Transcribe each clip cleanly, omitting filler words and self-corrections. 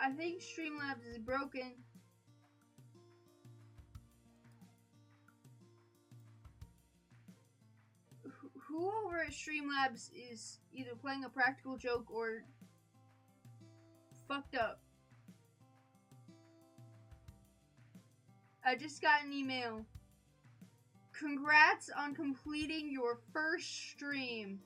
I think Streamlabs is broken. Who over at Streamlabs is either playing a practical joke or fucked up? I just got an email. Congrats on completing your first stream.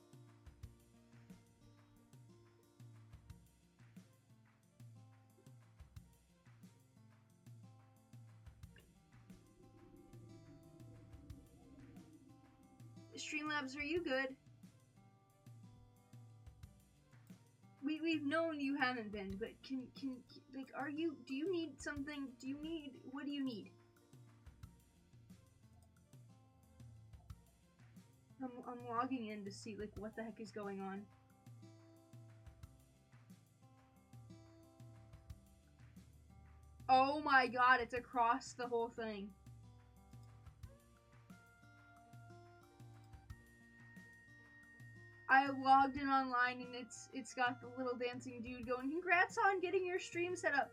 Streamlabs, are you good? We've known you haven't been, but can like, are you? Do you need something? What do you need? I'm logging in to see like what the heck is going on. Oh my god, it's across the whole thing. I logged in online and it's got the little dancing dude going, congrats on getting your stream set up.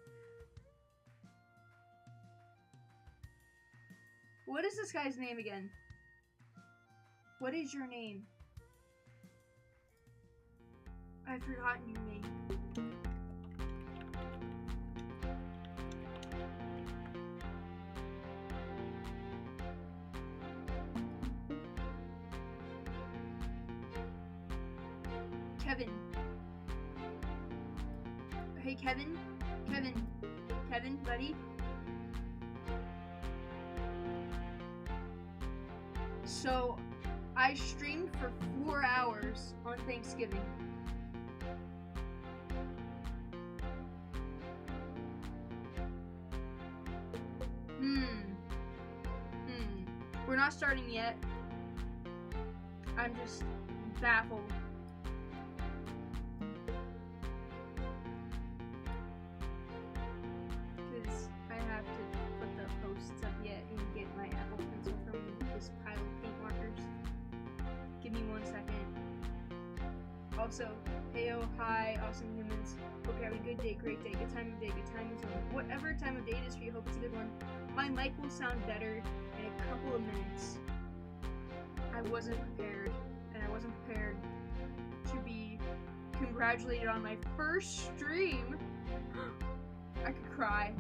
What is this guy's name again? What is your name? I've forgotten your name. Kevin. Hey, Kevin? Kevin, buddy? So, I streamed for 4 hours on Thanksgiving. We're not starting yet. I'm just baffled. Because I have to put the posts up yet and get my Apple Pencil from this pile of paint markers. Give me 1 second. Also, heyo, hi, awesome humans. Hope you're having a good day, great day, good time of day, good time of zone. Whatever time of day it is for you, hope it's a good one. My mic will sound better in a couple of minutes. I wasn't prepared, and I wasn't prepared to be congratulated on my first stream. I could cry.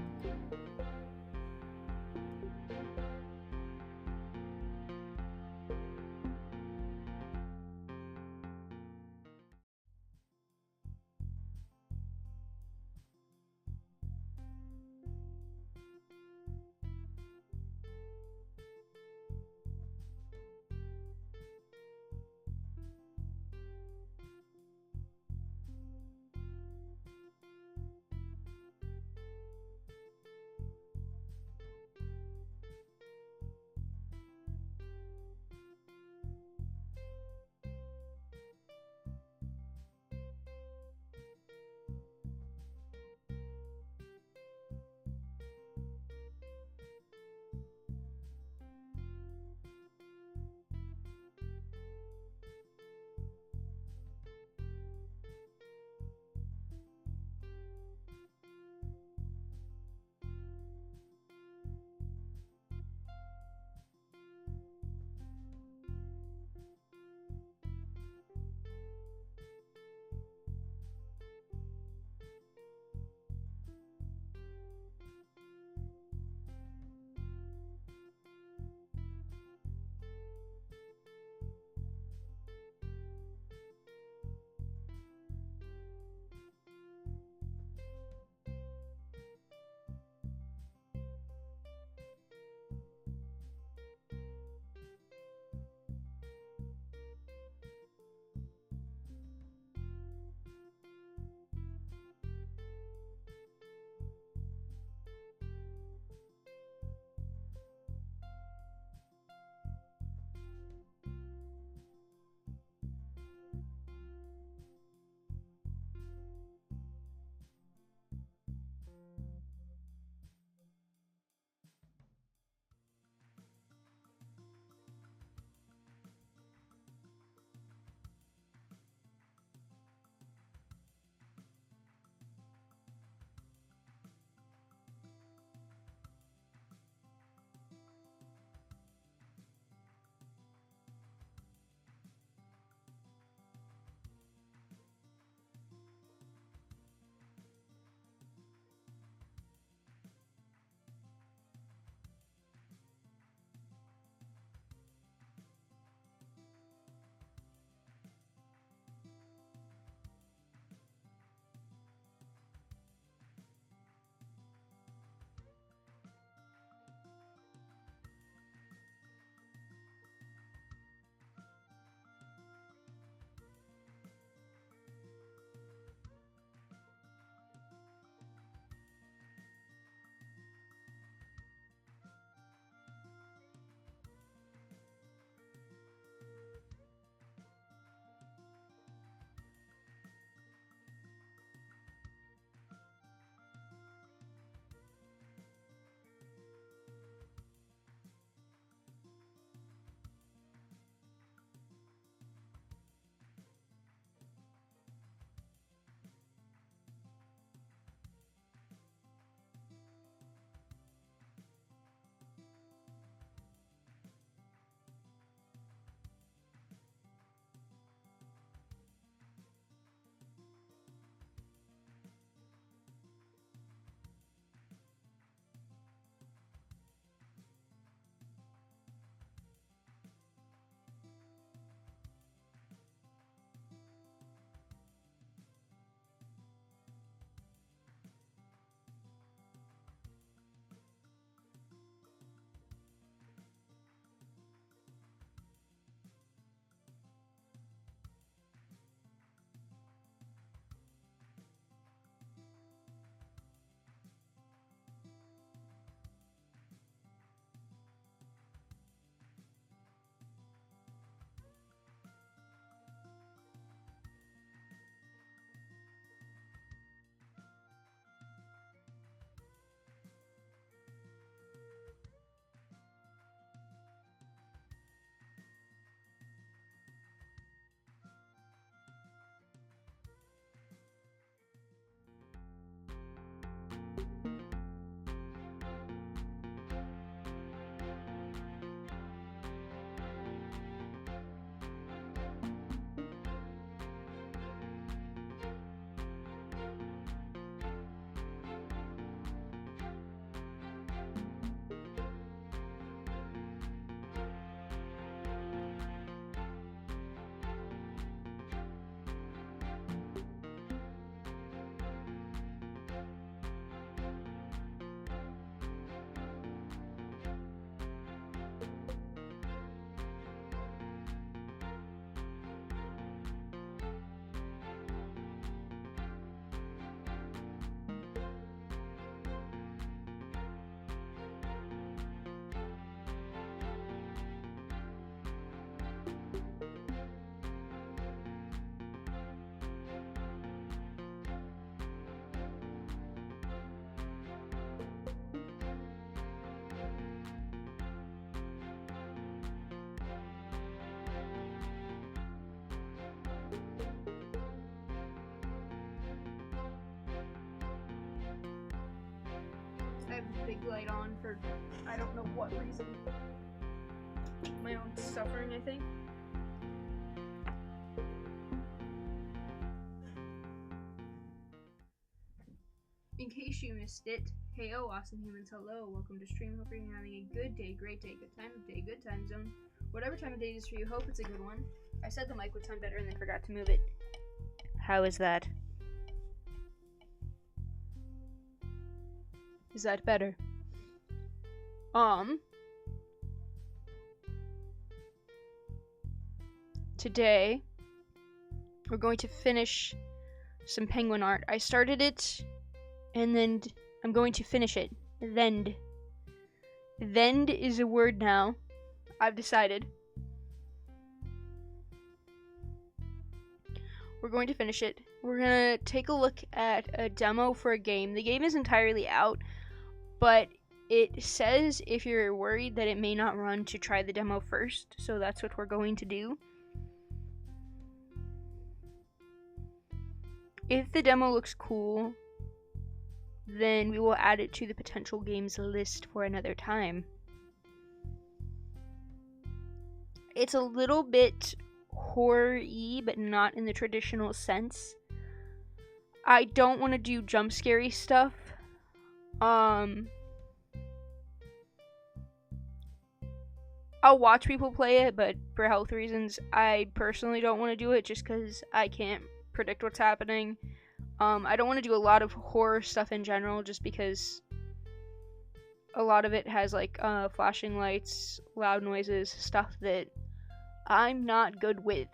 big light on for I don't know what reason. My own suffering, I think. In case you missed it, hey awesome humans, hello, welcome to stream. Hope you're having a good day, great day, good time of day, good time zone. Whatever time of day it is for you, hope it's a good one. I said the mic would sound better and then forgot to move it. How is that? Is that better? Today, we're going to finish some penguin art. I started it, and then I'm going to finish it. Then is a word now. I've decided. We're going to finish it. We're going to take a look at a demo for a game. The game is entirely out, but it says if you're worried that it may not run to try the demo first, so that's what we're going to do. If the demo looks cool, then we will add it to the potential games list for another time. It's a little bit horror-y, but not in the traditional sense. I don't want to do jump scary stuff. I'll watch people play it, but for health reasons, I personally don't want to do it just because I can't predict what's happening. I don't want to do a lot of horror stuff in general just because a lot of it has like flashing lights, loud noises, stuff that I'm not good with.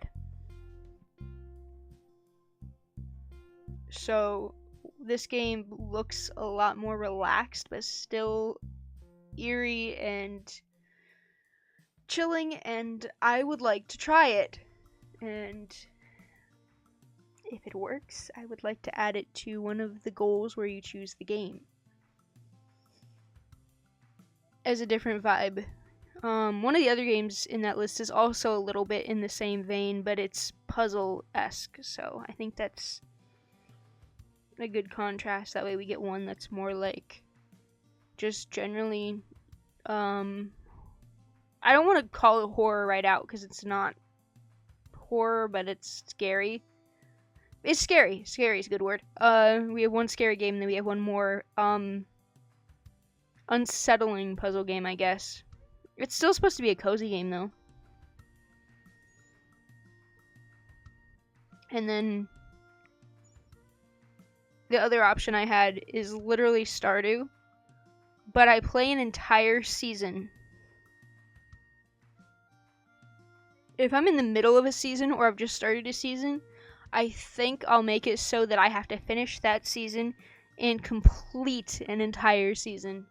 So this game looks a lot more relaxed, but still eerie and chilling, and I would like to try it. And if it works, I would like to add it to one of the goals where you choose the game as a different vibe. One of the other games in that list is also a little bit in the same vein, but it's puzzle-esque, so I think that's a good contrast. That way we get one that's more like just generally I don't want to call it horror right out because it's not horror, but it's scary. It's scary. Scary is a good word. We have one scary game, and then we have one more unsettling puzzle game, I guess. It's still supposed to be a cozy game, though. And then the other option I had is literally Stardew, but I play an entire season. If I'm in the middle of a season or I've just started a season, I think I'll make it so that I have to finish that season and complete an entire season.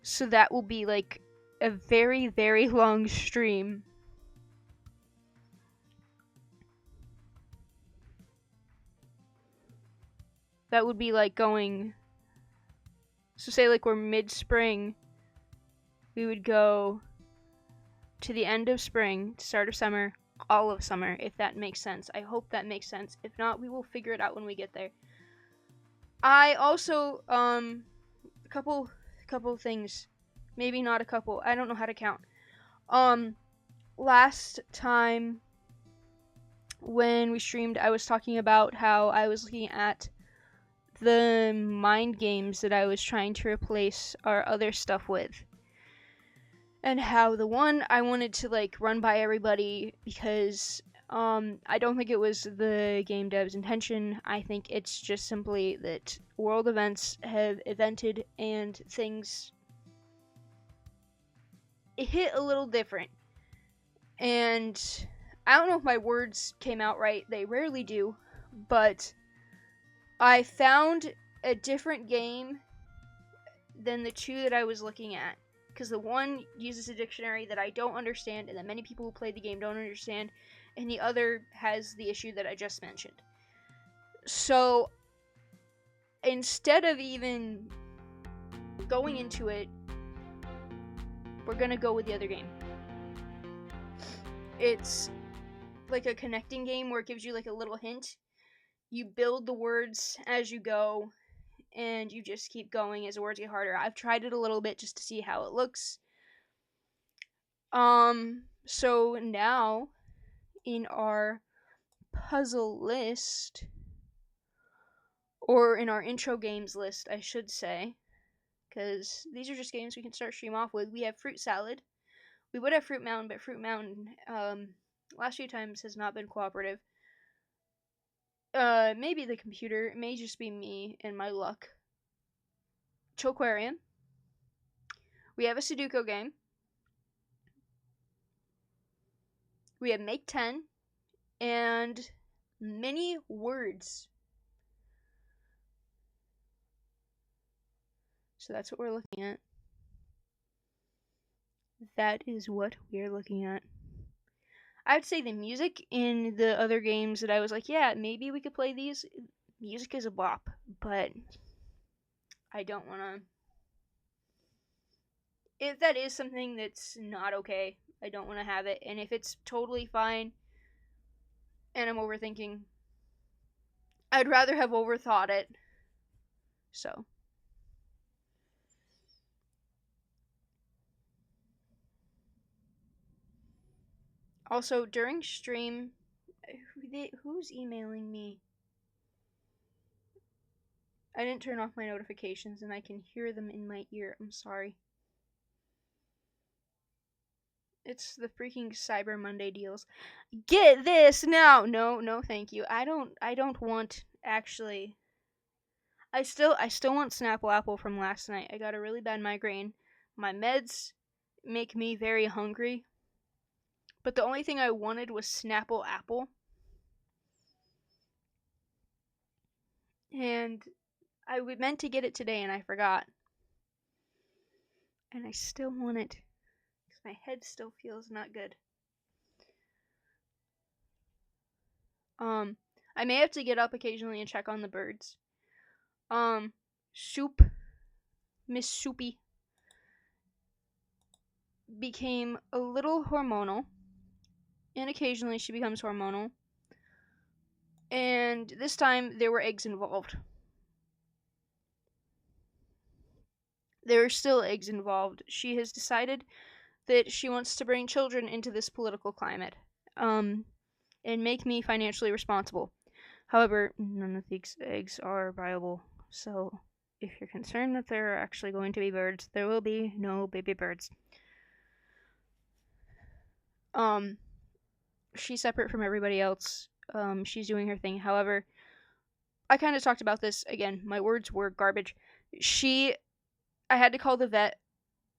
So that will be like a very, very long stream. That would be like going... So say like we're mid-spring, we would go to the end of spring, start of summer, all of summer, if that makes sense. I hope that makes sense. If not, we will figure it out when we get there. I also, a couple things. Maybe not a couple. I don't know how to count. Last time when we streamed, I was talking about how I was looking at the mind games that I was trying to replace our other stuff with. And how the one I wanted to like run by everybody because I don't think it was the game dev's intention. I think it's just simply that world events have evented and things hit a little different. And I don't know if my words came out right. They rarely do. But I found a different game than the two that I was looking at. Because the one uses a dictionary that I don't understand and that many people who play the game don't understand. And the other has the issue that I just mentioned. So, instead of even going into it, we're gonna go with the other game. It's like a connecting game where it gives you like a little hint. You build the words as you go, and you just keep going as the words get harder. I've tried it a little bit just to see how it looks. So now in our puzzle list, or in our intro games list, I should say, because these are just games we can start stream off with. We have Fruit Salad. We would have Fruit Mountain, but Fruit Mountain, last few times has not been cooperative. Maybe the computer. It may just be me and my luck. Choquarium. We have a Sudoku game. We have Make 10. And many words. So that's what we're looking at. That is what we're looking at. I would say the music in the other games that I was like, yeah, maybe we could play these. Music is a bop, but I don't want to. If that is something that's not okay, I don't want to have it. And if it's totally fine and I'm overthinking, I'd rather have overthought it. So. Also, during stream, who's emailing me? I didn't turn off my notifications and I can hear them in my ear. I'm sorry. It's the freaking Cyber Monday deals. Get this now. No, thank you. I don't want, actually. I still want Snapple Apple from last night. I got a really bad migraine. My meds make me very hungry. But the only thing I wanted was Snapple Apple. And I meant to get it today and I forgot. And I still want it. Because my head still feels not good. I may have to get up occasionally and check on the birds. Soup, Miss Soupy, became a little hormonal. And occasionally she becomes hormonal. And this time there were eggs involved. There are still eggs involved. She has decided that she wants to bring children into this political climate. And make me financially responsible. However, none of these eggs are viable. So, if you're concerned that there are actually going to be birds, there will be no baby birds. She's separate from everybody else. She's doing her thing. However, I kind of talked about this again. My words were garbage. I had to call the vet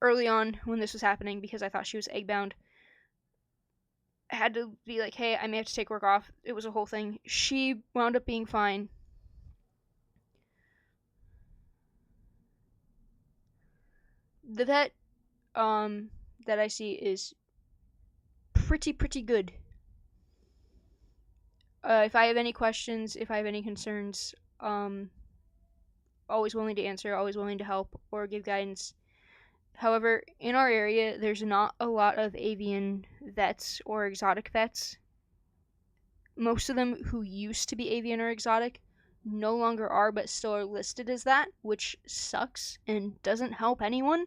early on when this was happening because I thought she was egg-bound. I had to be like, hey, I may have to take work off. It was a whole thing. She wound up being fine. The vet that I see is pretty good. If I have any questions, if I have any concerns, always willing to answer, always willing to help or give guidance. However, in our area, there's not a lot of avian vets or exotic vets. Most of them who used to be avian or exotic no longer are, but still are listed as that, which sucks and doesn't help anyone.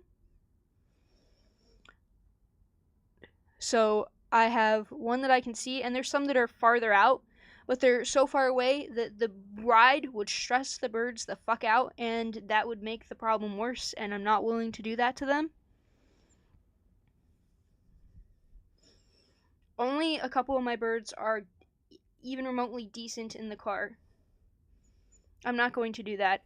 So I have one that I can see, and there's some that are farther out, but they're so far away that the ride would stress the birds the fuck out, and that would make the problem worse, and I'm not willing to do that to them. Only a couple of my birds are even remotely decent in the car. I'm not going to do that.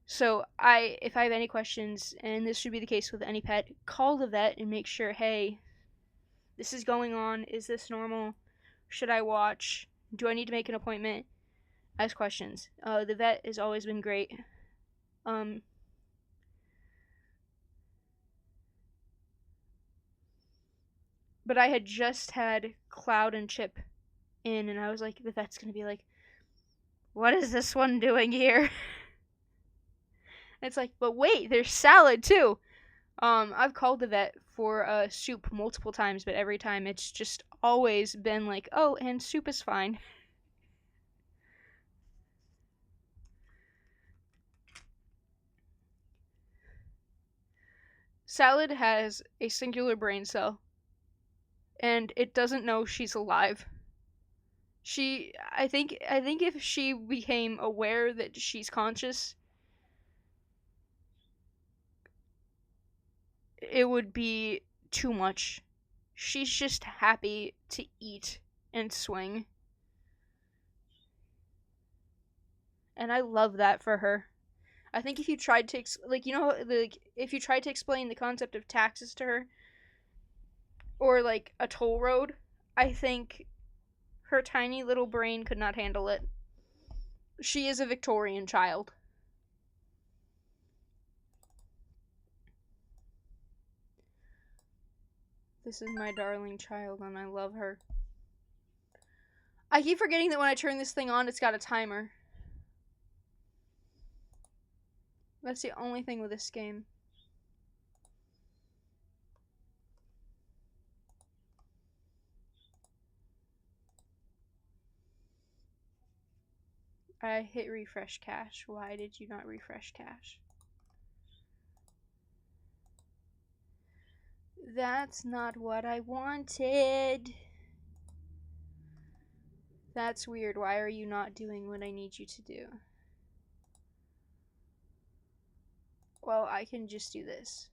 So if I have any questions, and this should be the case with any pet, call the vet and make sure, hey, this is going on. Is this normal? Should I watch? Do I need to make an appointment? Ask questions. The vet has always been great. But I had just had Cloud and Chip in, and I was like, the vet's gonna be like, what is this one doing here? It's like, but wait, there's salad too. I've called the vet for soup multiple times, but every time it's just always been like, oh, and soup is fine. Salad has a singular brain cell, and it doesn't know she's alive. I think if she became aware that she's conscious, it would be too much. She's just happy to eat and swing. And I love that for her. I think if you tried to, if you tried to explain the concept of taxes to her, or like a toll road, I think her tiny little brain could not handle it. She is a Victorian child. This is my darling child, and I love her. I keep forgetting that when I turn this thing on, it's got a timer. That's the only thing with this game. I hit refresh cache. Why did you not refresh cache? That's not what I wanted. That's weird. Why are you not doing what I need you to do? Well, I can just do this.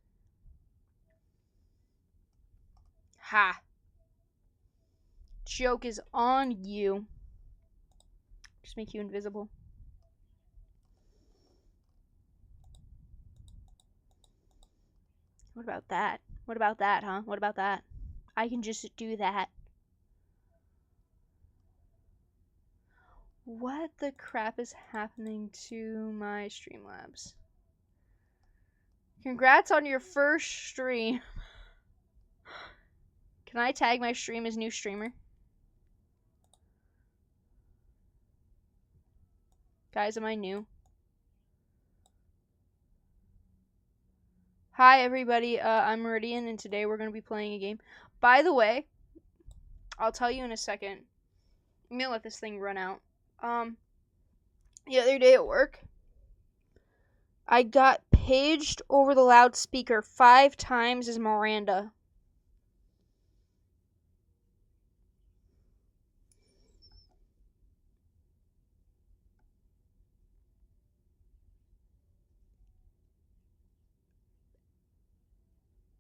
Ha! Joke is on you. Just make you invisible. What about that? What about that, huh? What about that? I can just do that. What the crap is happening to my Streamlabs? Congrats on your first stream. Can I tag my stream as new streamer? Guys, am I new? Hi everybody, I'm Meridian, and today we're going to be playing a game. By the way, I'll tell you in a second. I'm going to let this thing run out. The other day at work, I got paged over the loudspeaker 5 times as Miranda.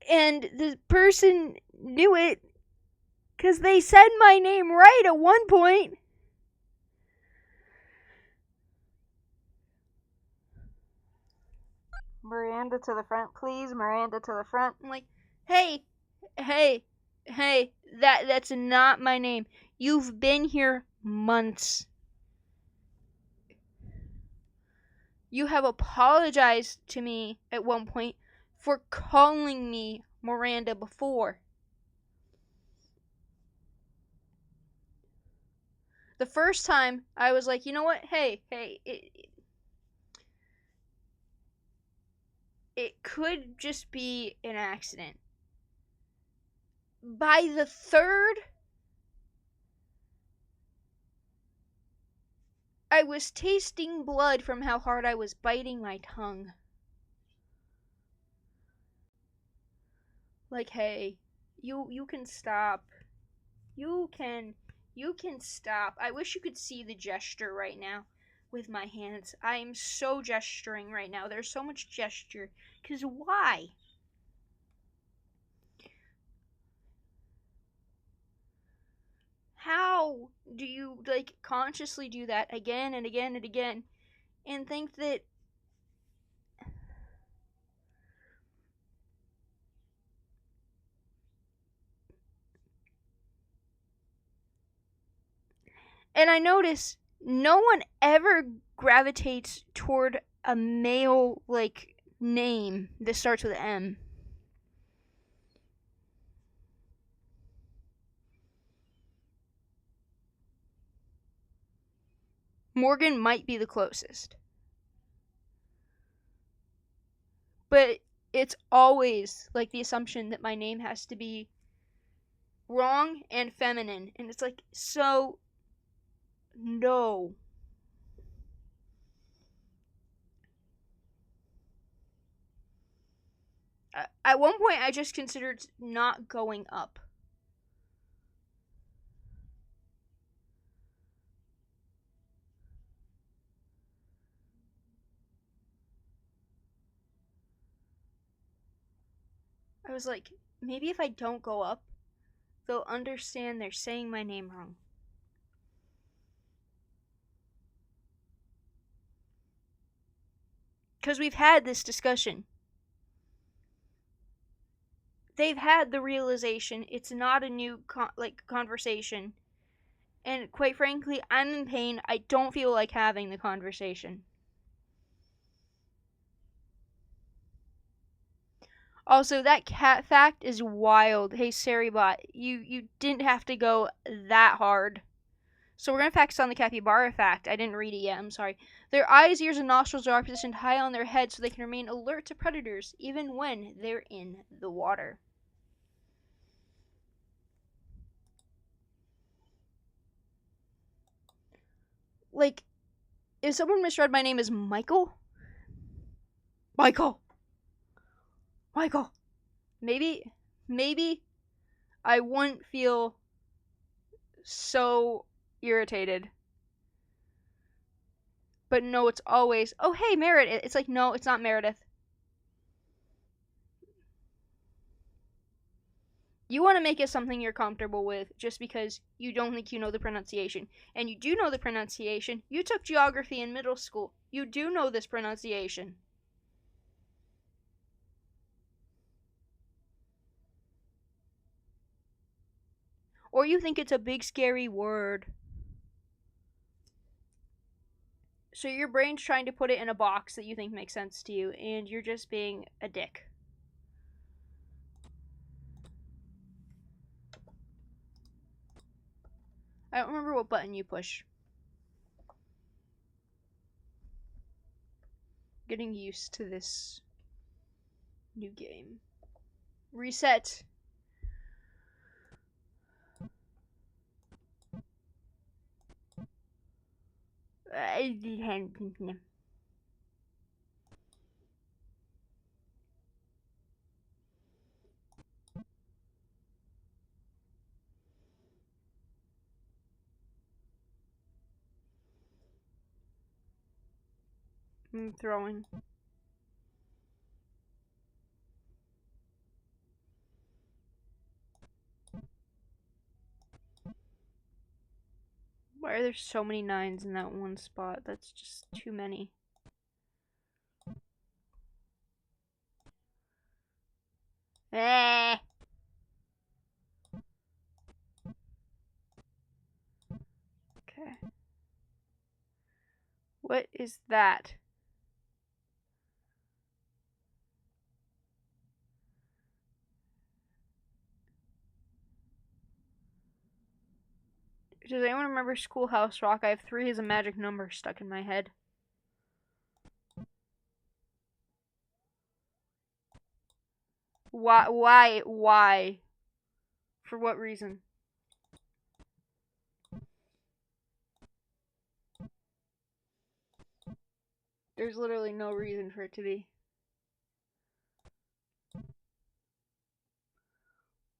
And the person knew it because they said my name right at one point. Miranda to the front, please. Miranda to the front. I'm like, hey, that's not my name. You've been here months. You have apologized to me at one point for calling me Miranda before. The first time, I was like, you know what? Hey, it could just be an accident. By the third, I was tasting blood from how hard I was biting my tongue. Like, hey, you can stop. You can stop. I wish you could see the gesture right now with my hands. I am so gesturing right now. There's so much gesture. 'Cause why? How do you, consciously do that again and again and again and think that... And I notice no one ever gravitates toward a male, name that starts with M. Morgan might be the closest. But it's always, the assumption that my name has to be wrong and feminine. And it's so... No. At one point, I just considered not going up. I was like, maybe if I don't go up, they'll understand they're saying my name wrong. Because we've had this discussion. They've had the realization it's not a new conversation. And quite frankly, I'm in pain. I don't feel like having the conversation. Also, that cat fact is wild. Hey, Saribot, you didn't have to go that hard. So we're going to focus on the capybara fact. I didn't read it yet, I'm sorry. Their eyes, ears, and nostrils are positioned high on their heads so they can remain alert to predators even when they're in the water. Like, if someone misread my name as Michael, Michael, maybe I wouldn't feel so irritated. But no, it's always, oh, hey, Meredith. It's like, no, it's not Meredith. You want to make it something you're comfortable with just because you don't think you know the pronunciation. And you do know the pronunciation. You took geography in middle school. You do know this pronunciation. Or you think it's a big scary word. So your brain's trying to put it in a box that you think makes sense to you, and you're just being a dick. I don't remember what button you push. Getting used to this new game. Reset. I'm throwing. Why are there so many 9s in that one spot? That's just too many. Eh. Okay. What is that? Does anyone remember Schoolhouse Rock? I have 3 as a magic number stuck in my head. Why? For what reason? There's literally no reason for it to be.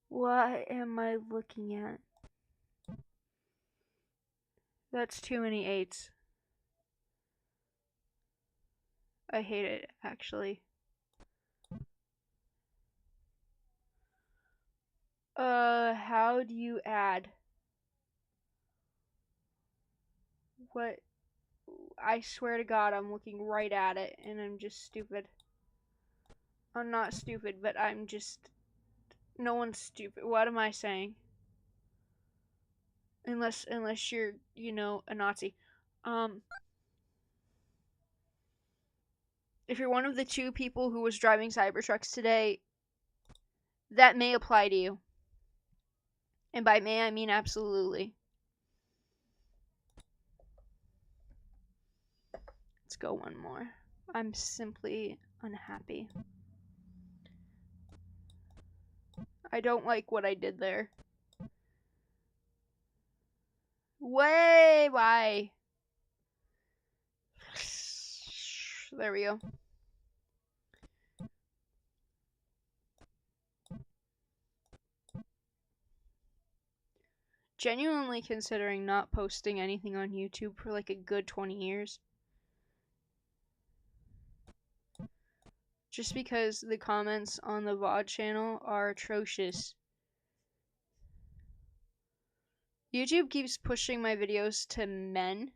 What am I looking at? That's too many 8s. I hate it, actually. How do you add? What? I swear to God, I'm looking right at it, and I'm just stupid. I'm not stupid, but I'm just... No one's stupid. What am I saying? Unless you're, you know, a Nazi. If you're one of the 2 people who was driving Cybertrucks today, that may apply to you. And by may, I mean absolutely. Let's go one more. I'm simply unhappy. I don't like what I did there. Why? There we go. genuinely considering not posting anything on YouTube for like a good 20 years. Just because the comments on the VOD channel are atrocious. YouTube keeps pushing my videos to men.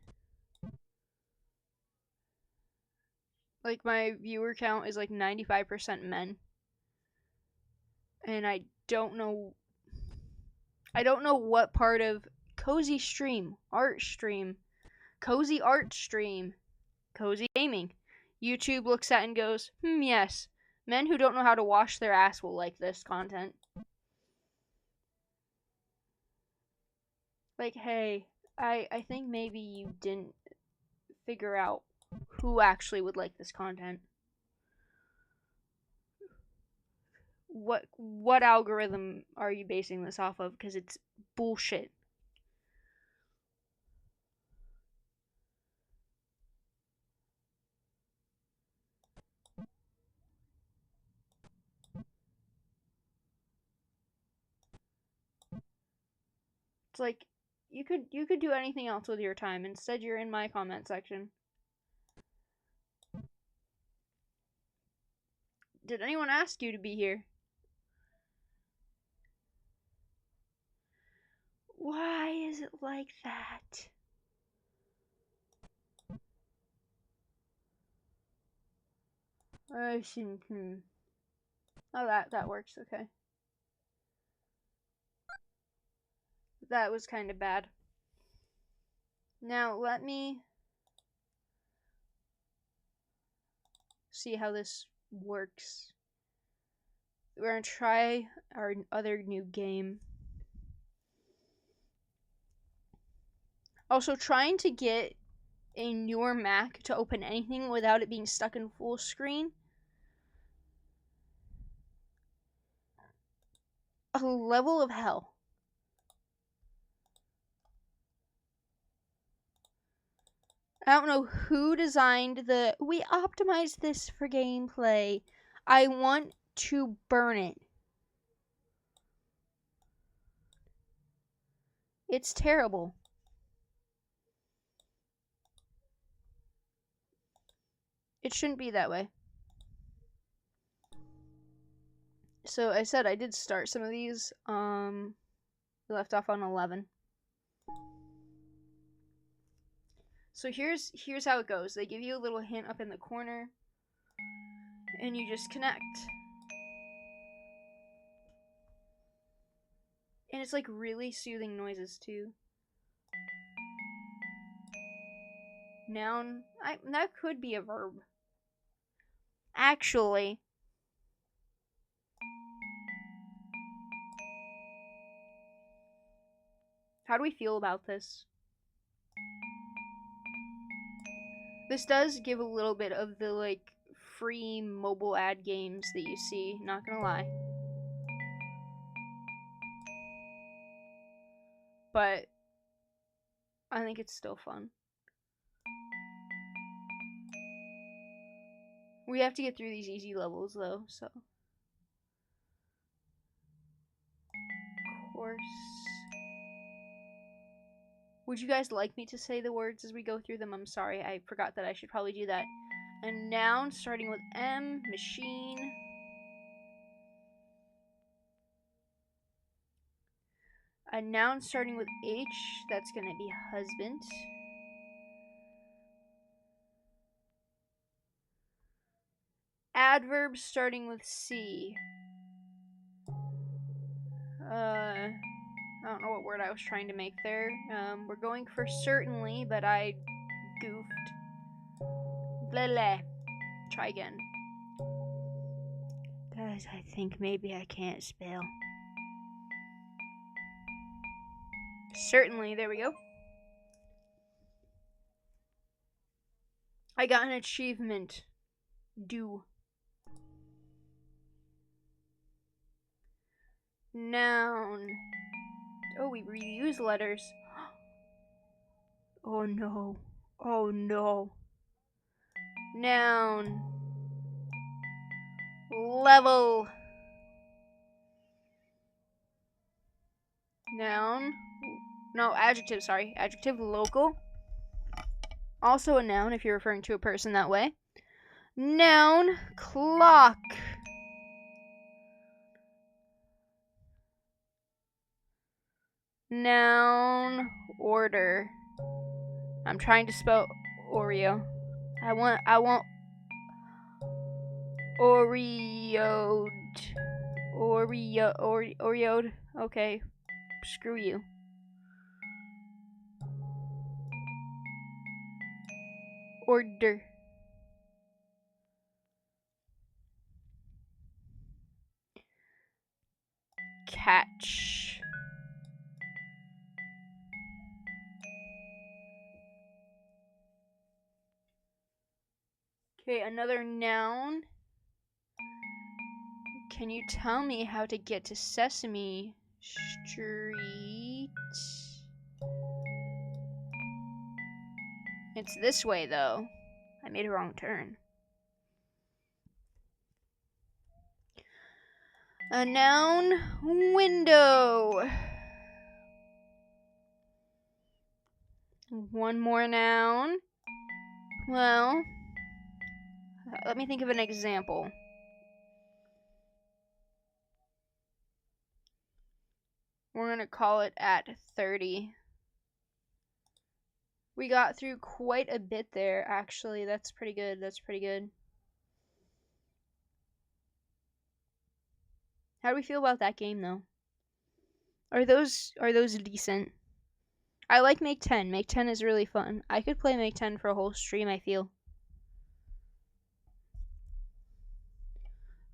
Like, my viewer count is like 95% men. And I don't know what part of cozy stream, art stream, cozy art stream, cozy gaming, YouTube looks at and goes, yes, men who don't know how to wash their ass will like this content. Like, hey, I think maybe you didn't figure out who actually would like this content. What algorithm are you basing this off of? Because it's bullshit. It's like, you could do anything else with your time. Instead, you're in my comment section. Did anyone ask you to be here? Why is it like that? I shouldn't. Oh, that works. Okay. That was kind of bad. Now let me see how this works. We're gonna try our other new game. Also, trying to get a newer Mac to open anything without it being stuck in full screen. A level of hell. I don't know who designed we optimized this for gameplay. I want to burn it. It's terrible. It shouldn't be that way. So I said I did start some of these. We left off on 11. So here's how it goes. They give you a little hint up in the corner, and you just connect. And it's like really soothing noises too. Noun. That could be a verb. Actually. How do we feel about this? This does give a little bit of the like free mobile ad games that you see, not gonna lie. But I think it's still fun. We have to get through these easy levels though, so. Of course. Would you guys like me to say the words as we go through them? I'm sorry, I forgot that I should probably do that. A noun starting with M, machine. A noun starting with H, that's gonna be husband. Adverb starting with C. I don't know what word I was trying to make there. We're going for certainly, but I goofed. Bleh. Try again. Guys, I think maybe I can't spell. Certainly, there we go. I got an achievement. Do. Noun. Oh, we reuse letters. Oh no. Oh no. Noun. Level. Noun. No, adjective, sorry. Adjective, local. Also a noun if you're referring to a person that way. Noun, clock. Noun, order. I'm trying to spell Oreo. I want Oreoed. Oreoed. Okay. Screw you. Order. Catch. Okay, another noun. Can you tell me how to get to Sesame Street? It's this way, though. I made a wrong turn. A noun, window. One more noun. Well, let me think of an example. We're going to call it at 30. We got through quite a bit there, actually. That's pretty good. That's pretty good. How do we feel about that game, though? Are those decent? I like Make 10. Make 10 is really fun. I could play Make 10 for a whole stream, I feel.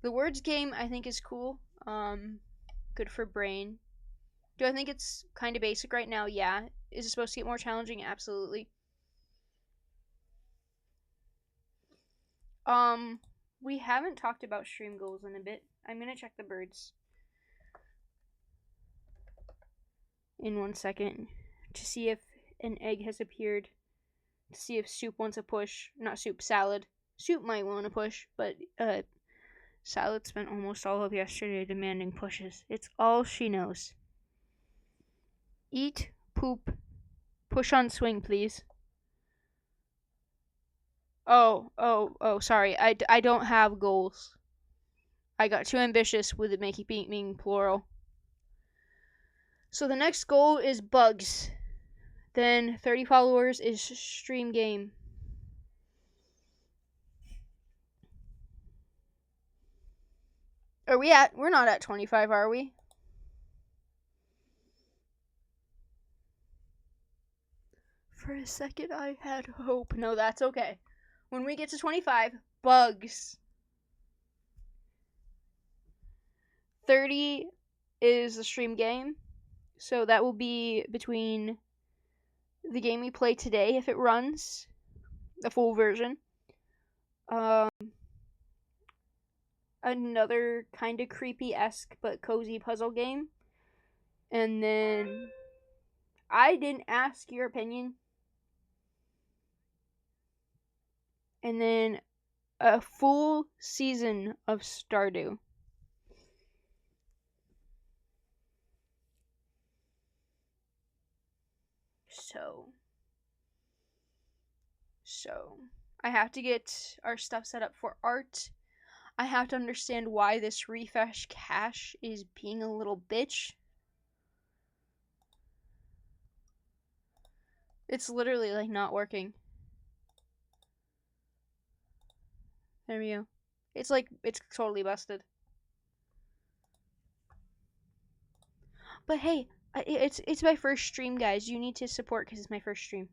The words game, I think, is cool. Good for brain. Do I think it's kind of basic right now? Yeah. Is it supposed to get more challenging? Absolutely. We haven't talked about stream goals in a bit. I'm gonna check the birds in 1 second to see if an egg has appeared. To see if Soup wants a push. Not Soup, Salad. Soup might want to push, but Salad spent almost all of yesterday demanding pushes. It's all she knows. Eat, poop, push on swing, please. Oh, sorry. I don't have goals. I got too ambitious with it making being plural. So the next goal is bugs. Then 30 followers is stream game. We're not at 25, are we? For a second, I had hope. No, that's okay. When we get to 25, bugs. 30 is the stream game. So that will be between the game we play today, if it runs, the full version. Another kind of creepy-esque but cozy puzzle game. And then I didn't ask your opinion. And then a full season of Stardew. So I have to get our stuff set up for art. I have to understand why this refresh cache is being a little bitch. It's literally like not working. There we go. It's totally busted. But hey, it's my first stream, guys. You need to support because it's my first stream.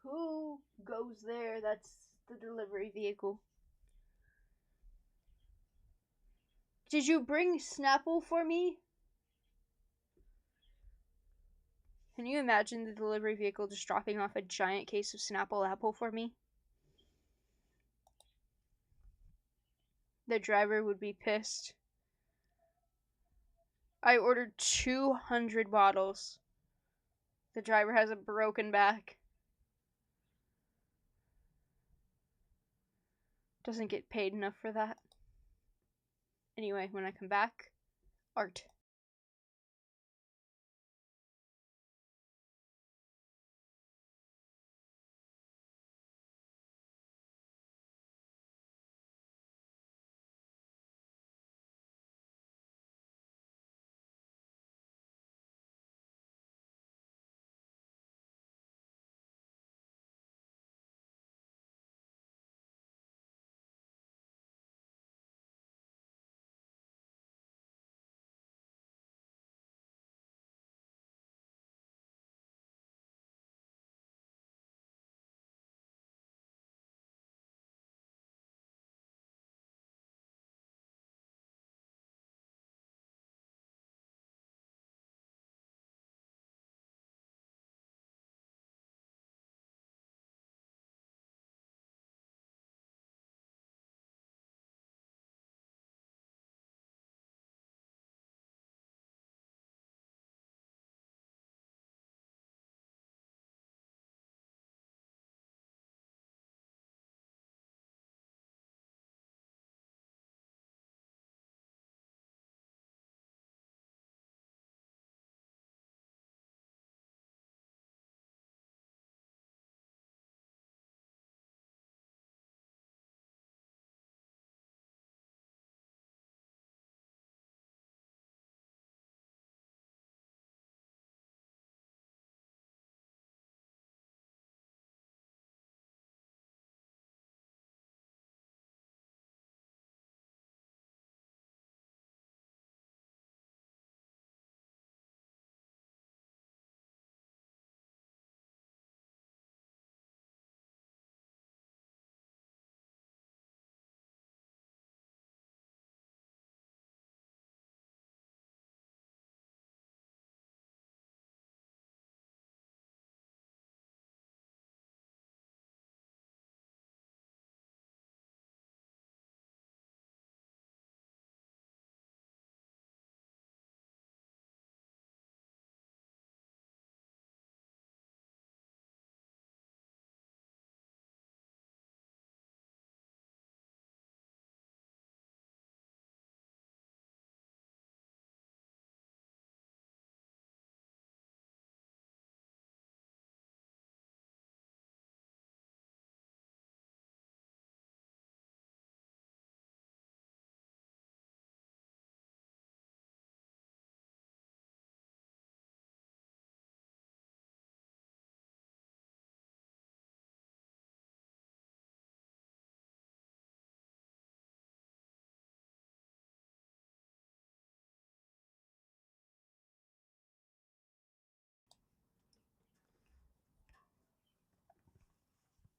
Who goes there? That's the delivery vehicle. Did you bring Snapple for me? Can you imagine the delivery vehicle just dropping off a giant case of Snapple apple for me? The driver would be pissed. I ordered 200 bottles. The driver has a broken back. Doesn't get paid enough for that. Anyway, when I come back, art.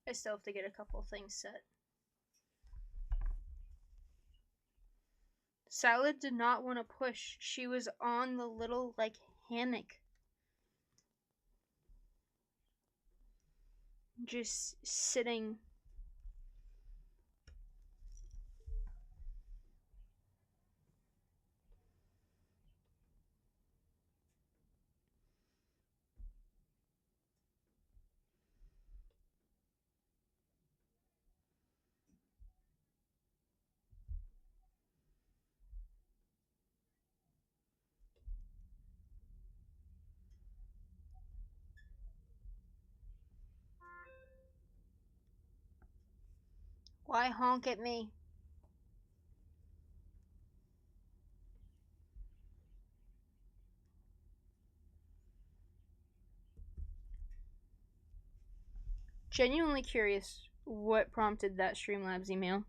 I still have to get a couple things set. Salad did not want to push. She was on the little, like, hammock. Just sitting. Why honk at me? Genuinely curious what prompted that Streamlabs email.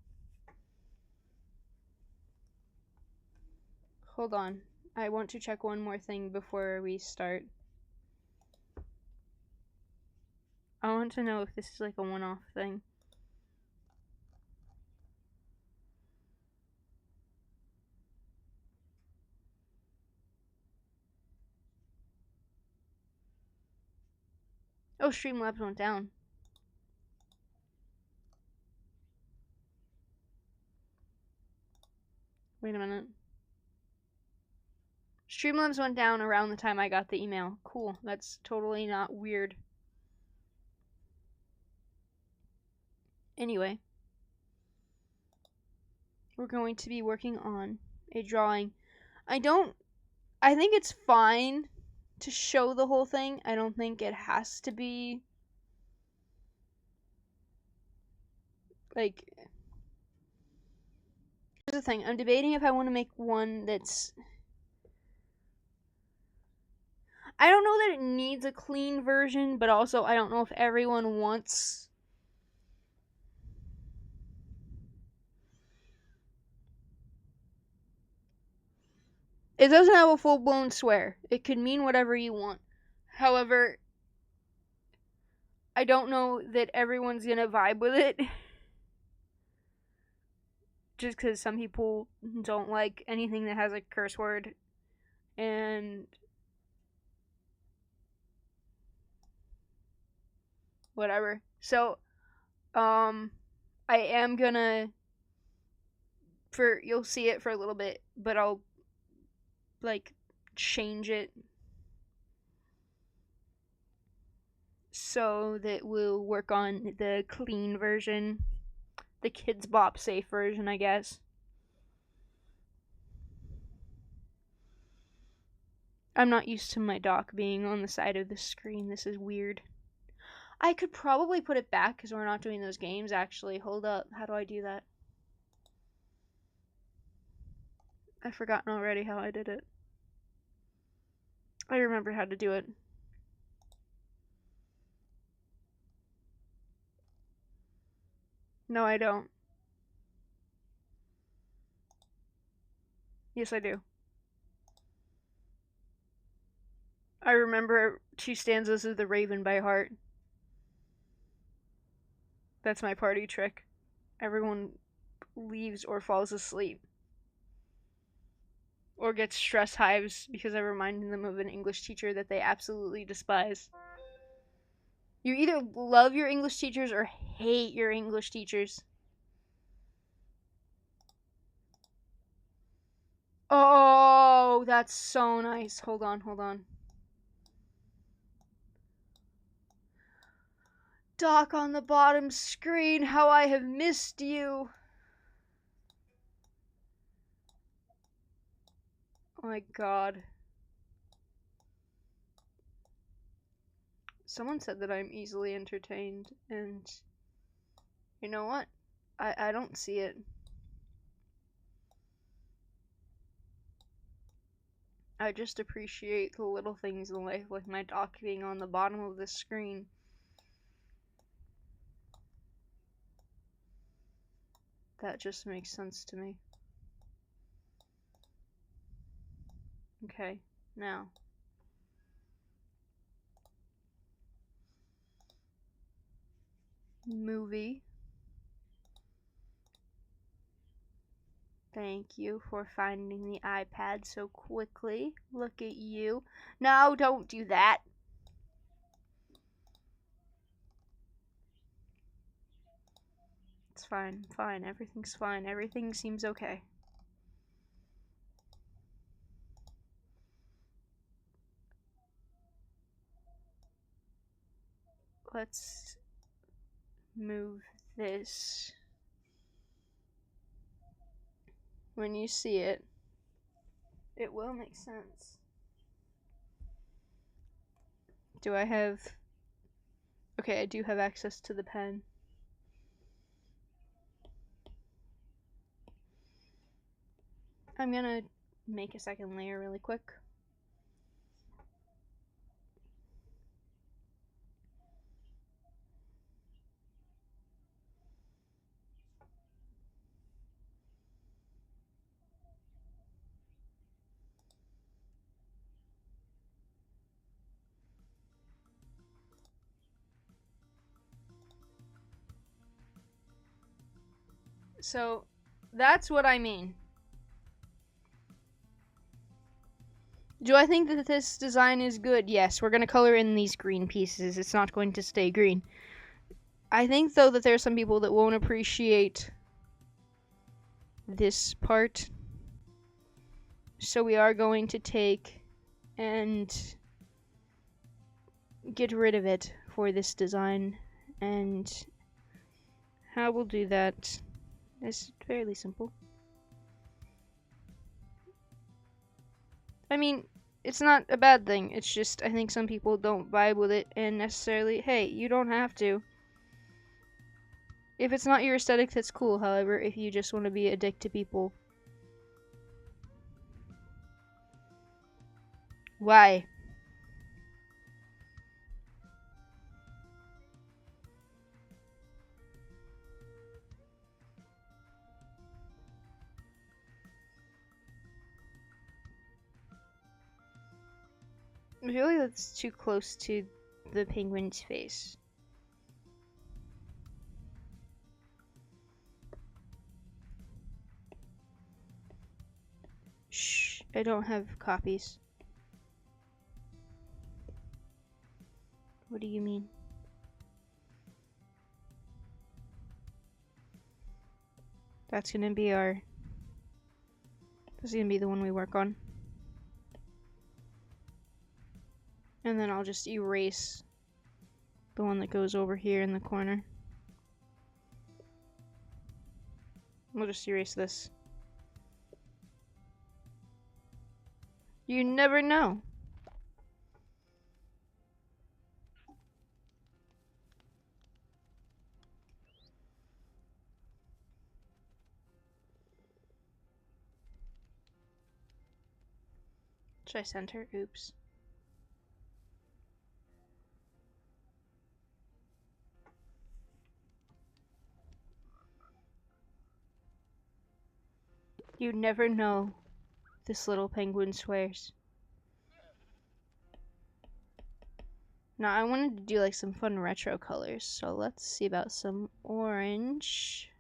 Hold on. I want to check one more thing before we start. I want to know if this is like a one-off thing. Oh, Streamlabs went down. Wait a minute. Streamlabs went down around the time I got the email. Cool. That's totally not weird. Anyway, we're going to be working on a drawing. I think it's fine to show the whole thing. I don't think it has to be like, here's the thing. I'm debating if I want to make one that's, I don't know that it needs a clean version, but also I don't know if everyone wants it. Doesn't have a full-blown swear. It could mean whatever you want. However, I don't know that everyone's gonna vibe with it. Just because some people don't like anything that has a curse word. And whatever. So, I am gonna, you'll see it for a little bit, but I'll, like, change it so that we'll work on the clean version, the Kids Bop safe version, I guess. I'm not used to my dock being on the side of the screen. This is weird. I could probably put it back because we're not doing those games, actually. Hold up. How do I do that? I've forgotten already how I did it. I remember how to do it. No, I don't. Yes, I do. I remember 2 stanzas of The Raven by heart. That's my party trick. Everyone leaves or falls asleep. Or gets stress hives because I reminded them of an English teacher that they absolutely despise. You either love your English teachers or hate your English teachers. Oh, that's so nice. Hold on. Doc on the bottom screen, how I have missed you. Oh my god. Someone said that I'm easily entertained, and you know what? I don't see it. I just appreciate the little things in life, like my dock being on the bottom of the screen. That just makes sense to me. Okay, now. Movie. Thank you for finding the iPad so quickly. Look at you. No, don't do that. It's fine. Everything's fine. Everything seems okay. Let's move this. When you see it, it will make sense. Do I have... Okay, I do have access to the pen. I'm gonna make a second layer really quick. So, that's what I mean. Do I think that this design is good? Yes, we're going to color in these green pieces. It's not going to stay green. I think, though, that there are some people that won't appreciate this part. So we are going to take and get rid of it for this design, and how we'll do that is fairly simple. I mean, it's not a bad thing, it's just I think some people don't vibe with it, and necessarily, hey, you don't have to. If it's not your aesthetic, that's cool. However, if you just want to be a dick to people, why? I feel like that's too close to the penguin's face. Shh, I don't have copies. What do you mean? That's gonna be the one we work on. And then I'll just erase the one that goes over here in the corner. We'll just erase this. You never know. Should I send her? Oops. You never know. This little penguin swears. Now I wanted to do like some fun retro colors, so let's see about some orange.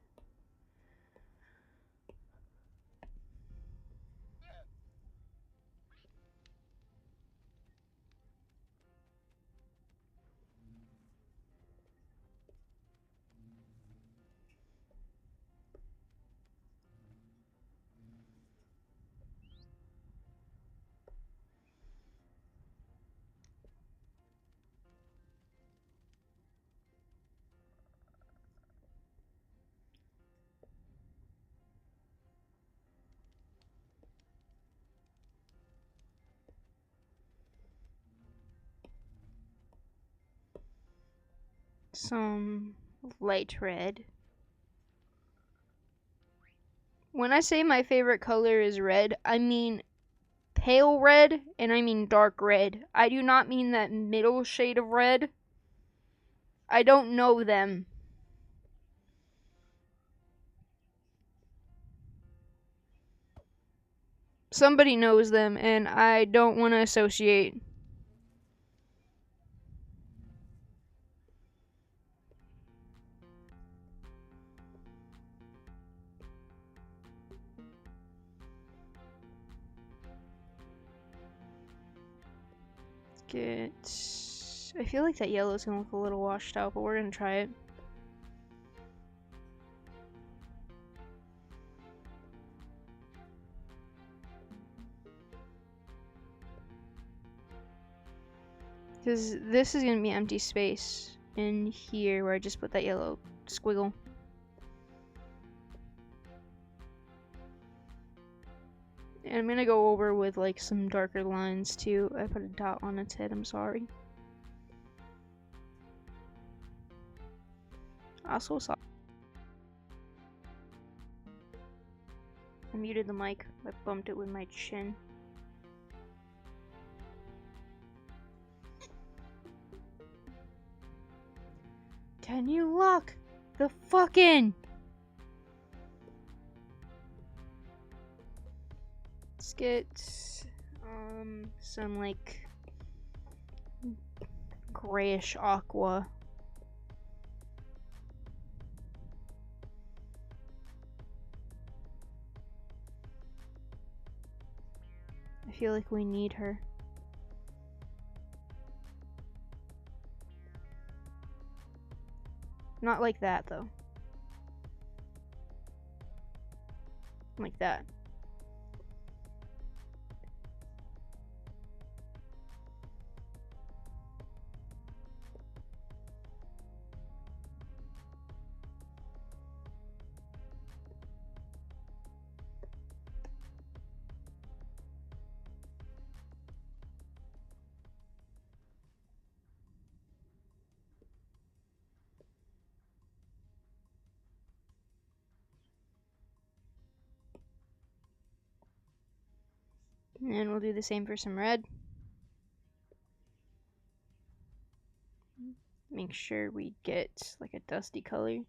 Some light red. When I say my favorite color is red, I mean pale red and I mean dark red. I do not mean that middle shade of red. I don't know them. Somebody knows them and I don't want to associate. I feel like that yellow is gonna look a little washed out, but we're gonna try it. Because this is gonna be empty space in here where I just put that yellow squiggle. And I'm gonna go over with like some darker lines too. I put a dot on its head, I'm sorry. Also sorry. I muted the mic. I bumped it with my chin. Can you lock the fucking? Let's get some like grayish aqua. I feel like we need her. Not like that though. Like that. And we'll do the same for some red. Make sure we get like a dusty color.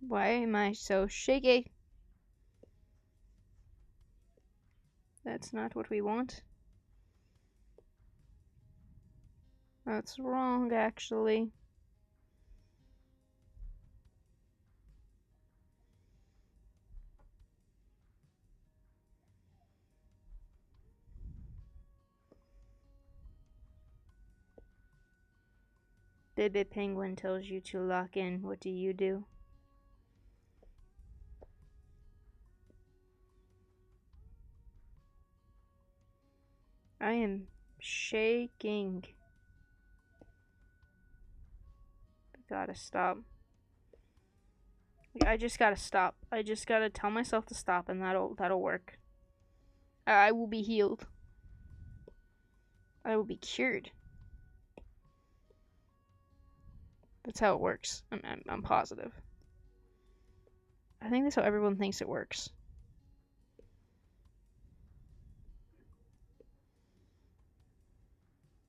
Why am I so shaky? That's not what we want. That's wrong, actually. Baby Penguin tells you to lock in. What do you do? I am shaking. Gotta stop. I just gotta stop. I just gotta tell myself to stop, and that'll work. I will be healed. I will be cured. That's how it works. I'm positive. I think that's how everyone thinks it works.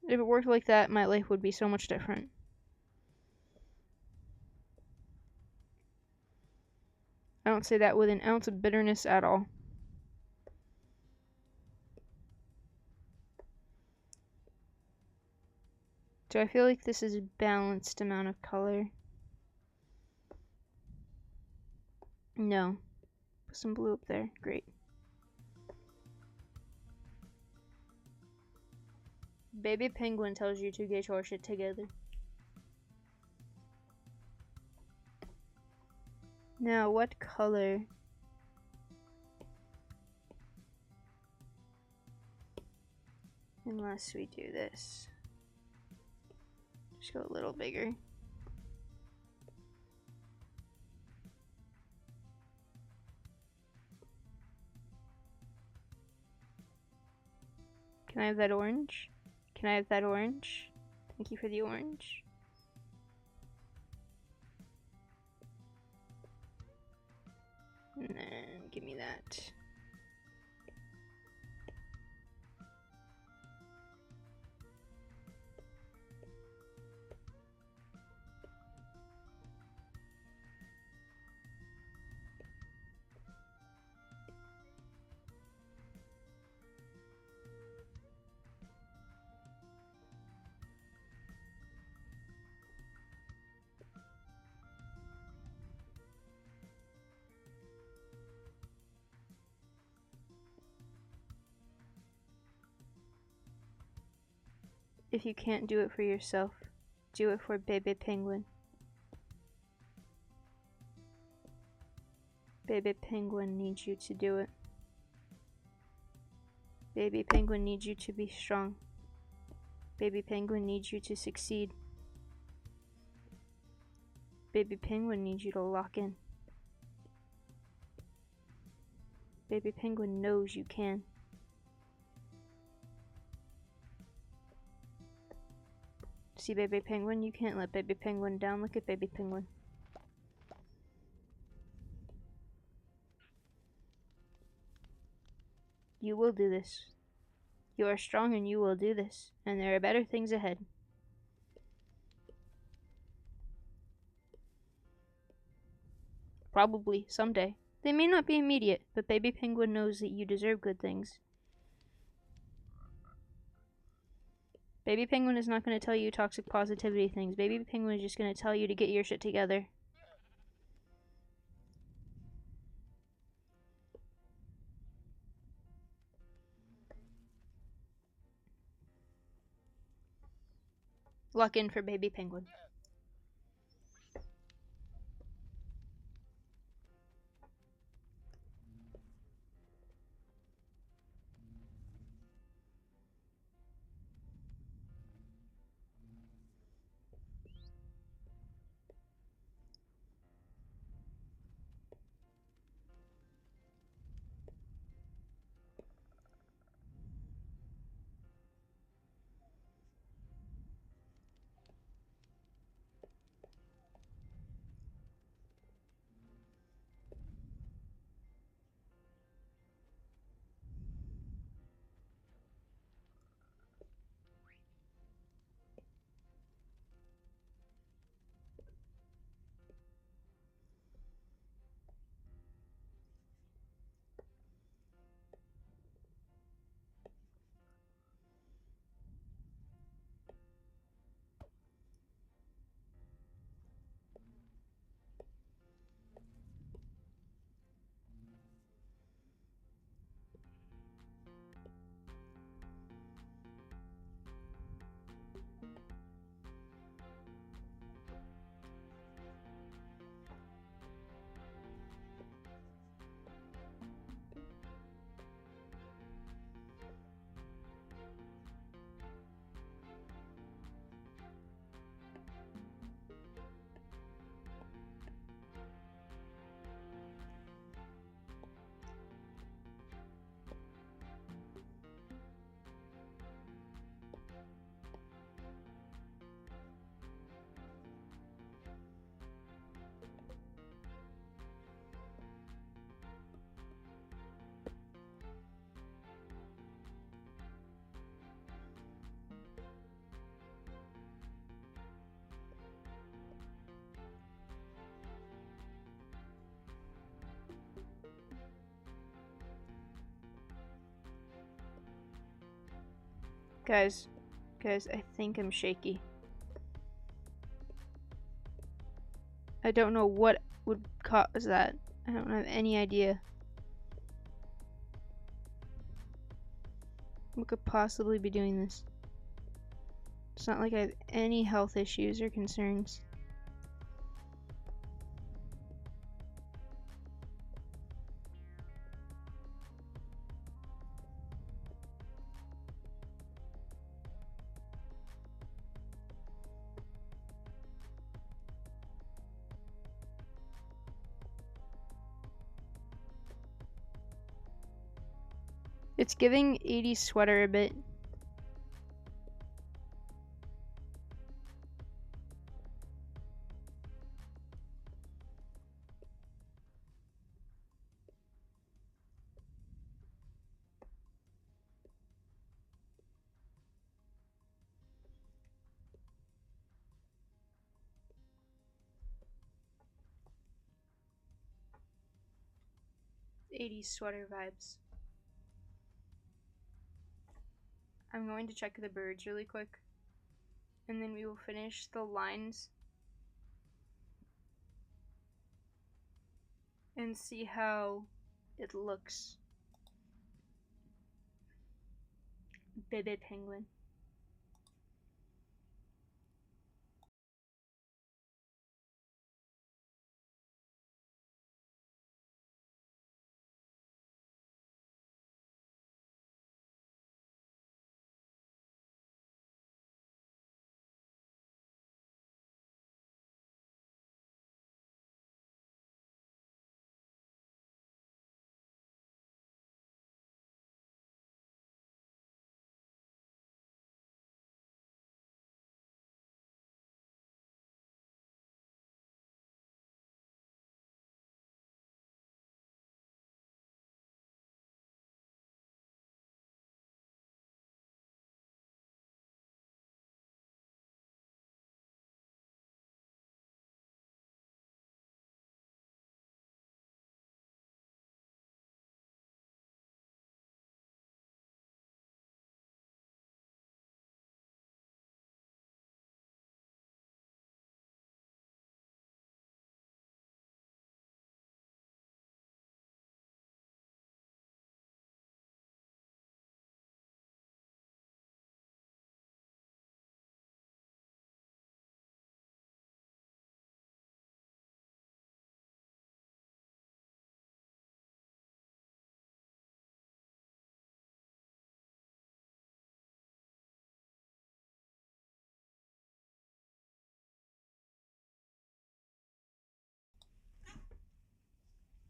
If it worked like that, my life would be so much different. I don't say that with an ounce of bitterness at all. Do I feel like this is a balanced amount of color? No. Put some blue up there. Great. Baby Penguin tells you to get your shit together. Now, what color? Unless we do this. Just go a little bigger. Can I have that orange? Can I have that orange? Thank you for the orange. And then give me that. If you can't do it for yourself, do it for Baby Penguin. Baby Penguin needs you to do it. Baby Penguin needs you to be strong. Baby Penguin needs you to succeed. Baby Penguin needs you to lock in. Baby Penguin knows you can. See Baby Penguin? You can't let Baby Penguin down. Look at Baby Penguin. You will do this. You are strong and you will do this. And there are better things ahead. Probably, someday. They may not be immediate, but Baby Penguin knows that you deserve good things. Baby Penguin is not going to tell you toxic positivity things. Baby Penguin is just going to tell you to get your shit together. Lock in for Baby Penguin. Guys, I think I'm shaky. I don't know what would cause that. I don't have any idea. What could possibly be doing this? It's not like I have any health issues or concerns. It's giving 80s sweater a bit. '80s sweater vibes. I'm going to check the birds really quick, and then we will finish the lines and see how it looks. Baby penguin.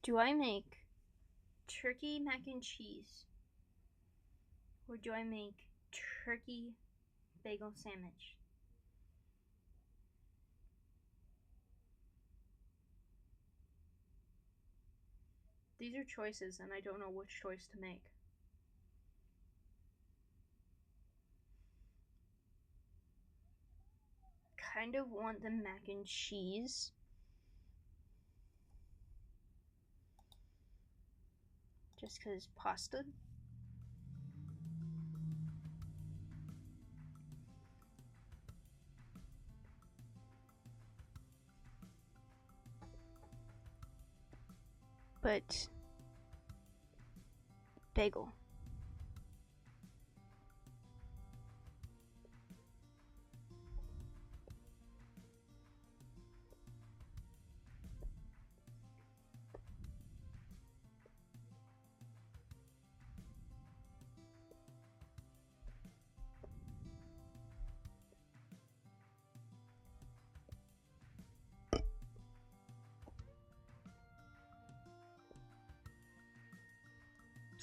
Do I make turkey mac and cheese, or do I make turkey bagel sandwich? These are choices, and I don't know which choice to make. Kind of want the mac and cheese. Just because pasta. But bagel.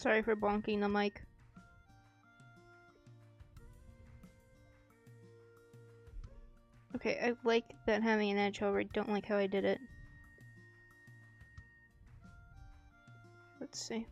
Sorry for bonking the mic. Okay, I like that having an edge, however, I don't like how I did it. Let's see.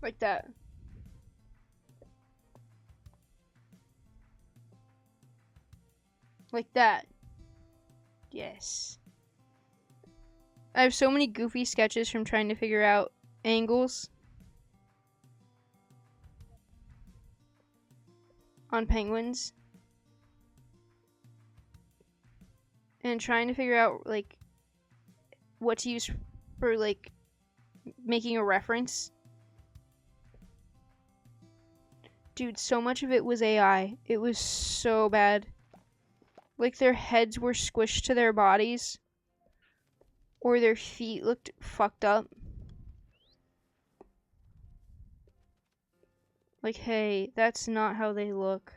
Like that. Like that. Yes. I have so many goofy sketches from trying to figure out angles on penguins. And trying to figure out, like, what to use for, like, making a reference. Dude, so much of it was AI. It was so bad. Like, their heads were squished to their bodies. Or their feet looked fucked up. Like, hey, that's not how they look.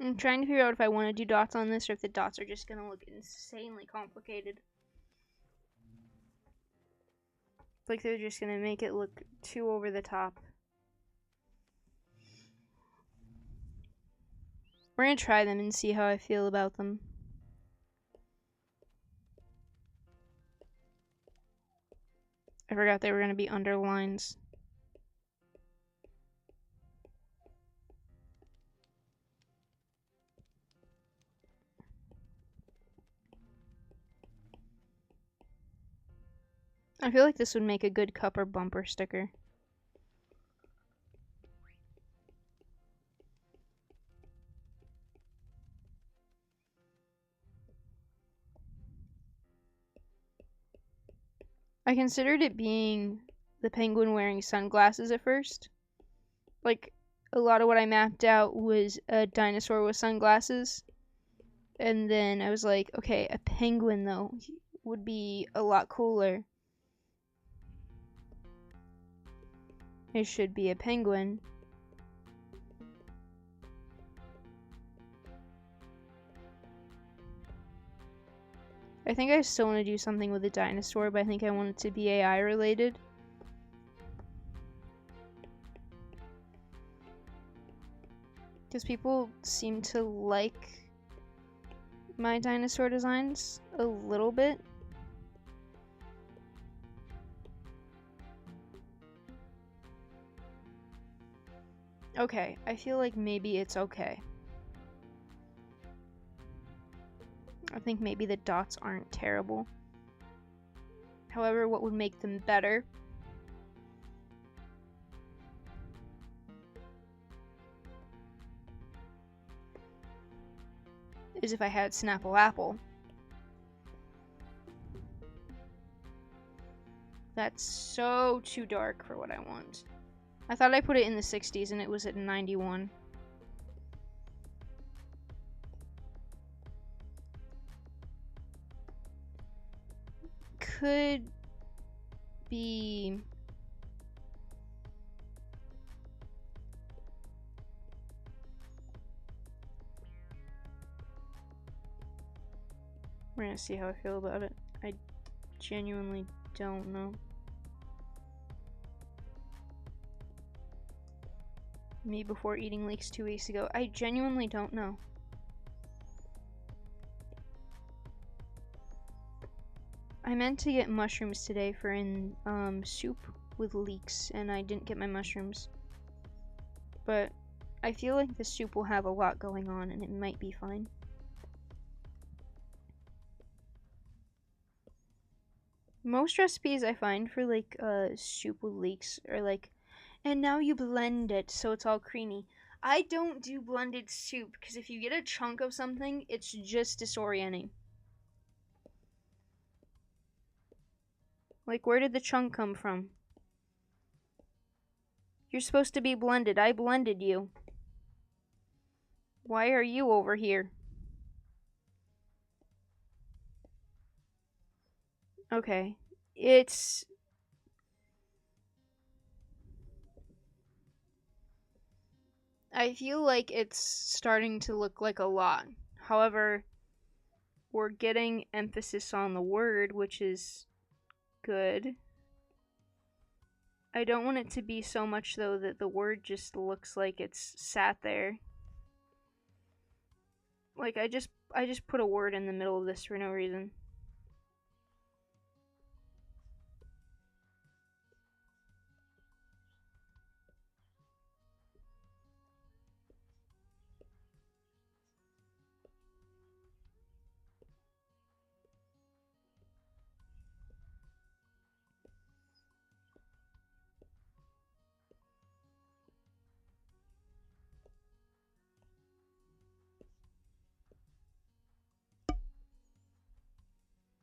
I'm trying to figure out if I want to do dots on this or if the dots are just gonna look insanely complicated. Like they're just gonna make it look too over the top. We're gonna try them and see how I feel about them. I forgot they were gonna be underlines. I feel like this would make a good cup or bumper sticker. I considered it being the penguin wearing sunglasses at first. Like, a lot of what I mapped out was a dinosaur with sunglasses. And then I was like, okay, a penguin, though, would be a lot cooler. It should be a penguin. I think I still want to do something with a dinosaur, but I think I want it to be AI related. Because people seem to like my dinosaur designs a little bit. Okay, I feel like maybe it's okay. I think maybe the dots aren't terrible. However, what would make them better is if I had Snapple Apple. That's so too dark for what I want. I thought I put it in the 60s and it was at 91. Could be... We're gonna see how I feel about it. I genuinely don't know. Me before eating leeks 2 weeks ago. I genuinely don't know. I meant to get mushrooms today for in soup with leeks, and I didn't get my mushrooms. But I feel like the soup will have a lot going on, and it might be fine. Most recipes I find for like soup with leeks are like, and now you blend it so it's all creamy. I don't do blended soup because if you get a chunk of something, it's just disorienting. Like, where did the chunk come from? You're supposed to be blended. I blended you. Why are you over here? Okay. It's... I feel like it's starting to look like a lot. However, we're getting emphasis on the word, which is good. I don't want it to be so much, though, that the word just looks like it's sat there. Like, I just put a word in the middle of this for no reason.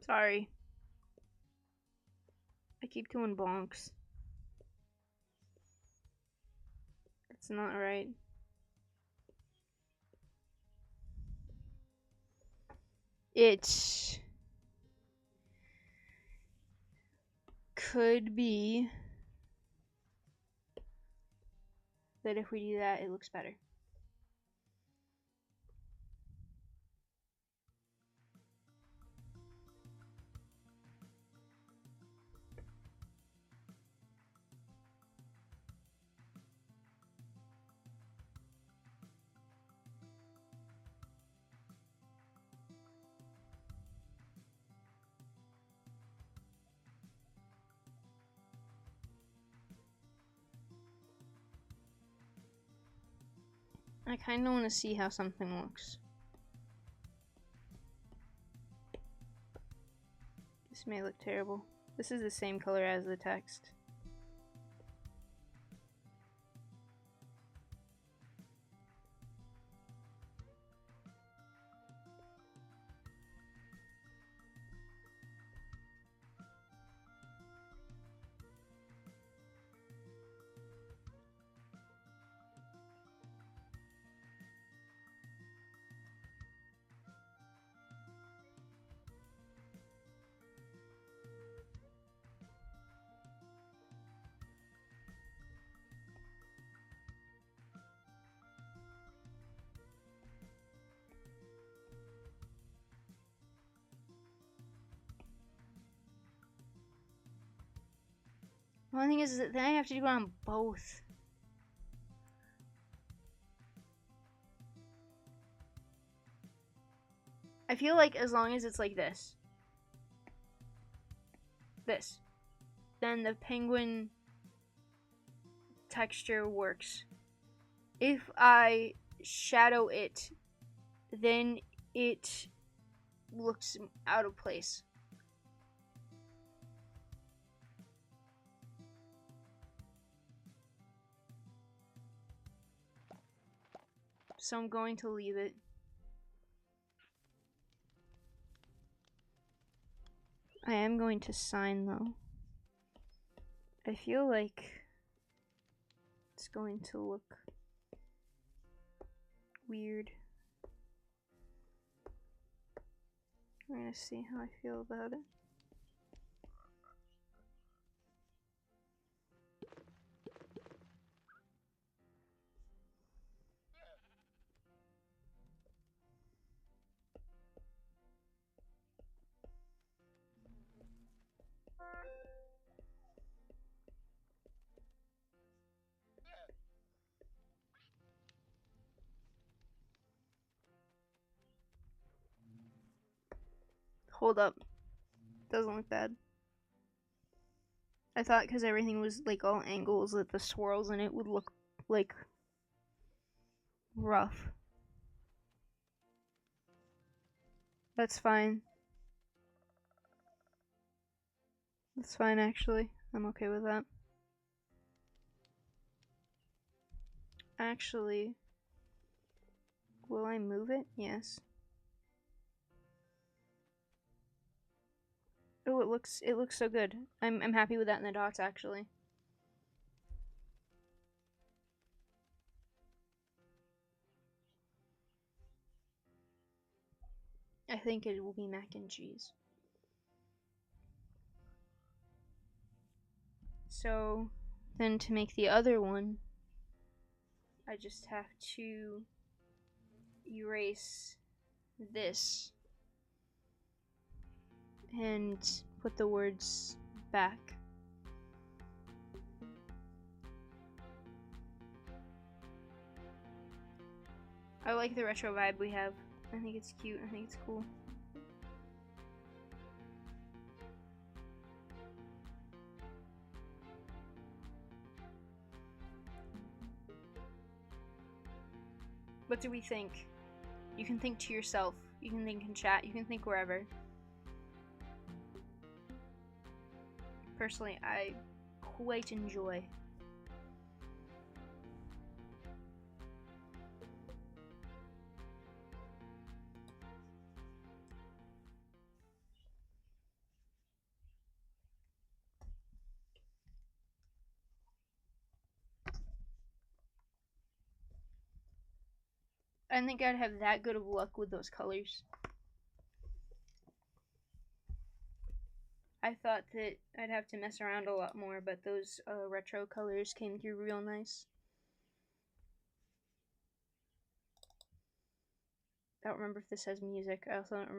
Sorry. I keep doing bonks. It's not right. It could be that if we do that, it looks better. I kind of want to see how something looks. This may look terrible. This is the same color as the text. The only thing is that then I have to do it on both. I feel like as long as it's like this, then the penguin texture works. If I shadow it, then it looks out of place. So I'm going to leave it. I am going to sign, though. I feel like it's going to look weird. I'm gonna see how I feel about it. Hold up. Doesn't look bad. I thought because everything was like all angles that the swirls in it would look like rough. That's fine. That's fine, actually. I'm okay with that. Actually, will I move it? Yes. Oh, it looks so good. I'm happy with that in the dots, actually. I think it will be mac and cheese. So then to make the other one, I just have to erase this and put the words back. I like the retro vibe we have. I think it's cute. I think it's cool. What do we think? You can think to yourself. You can think in chat. You can think wherever. Personally, I quite enjoy. I didn't think I'd have that good of luck with those colors. I thought that I'd have to mess around a lot more, but those retro colors came through real nice. I don't remember if this has music. I also don't remember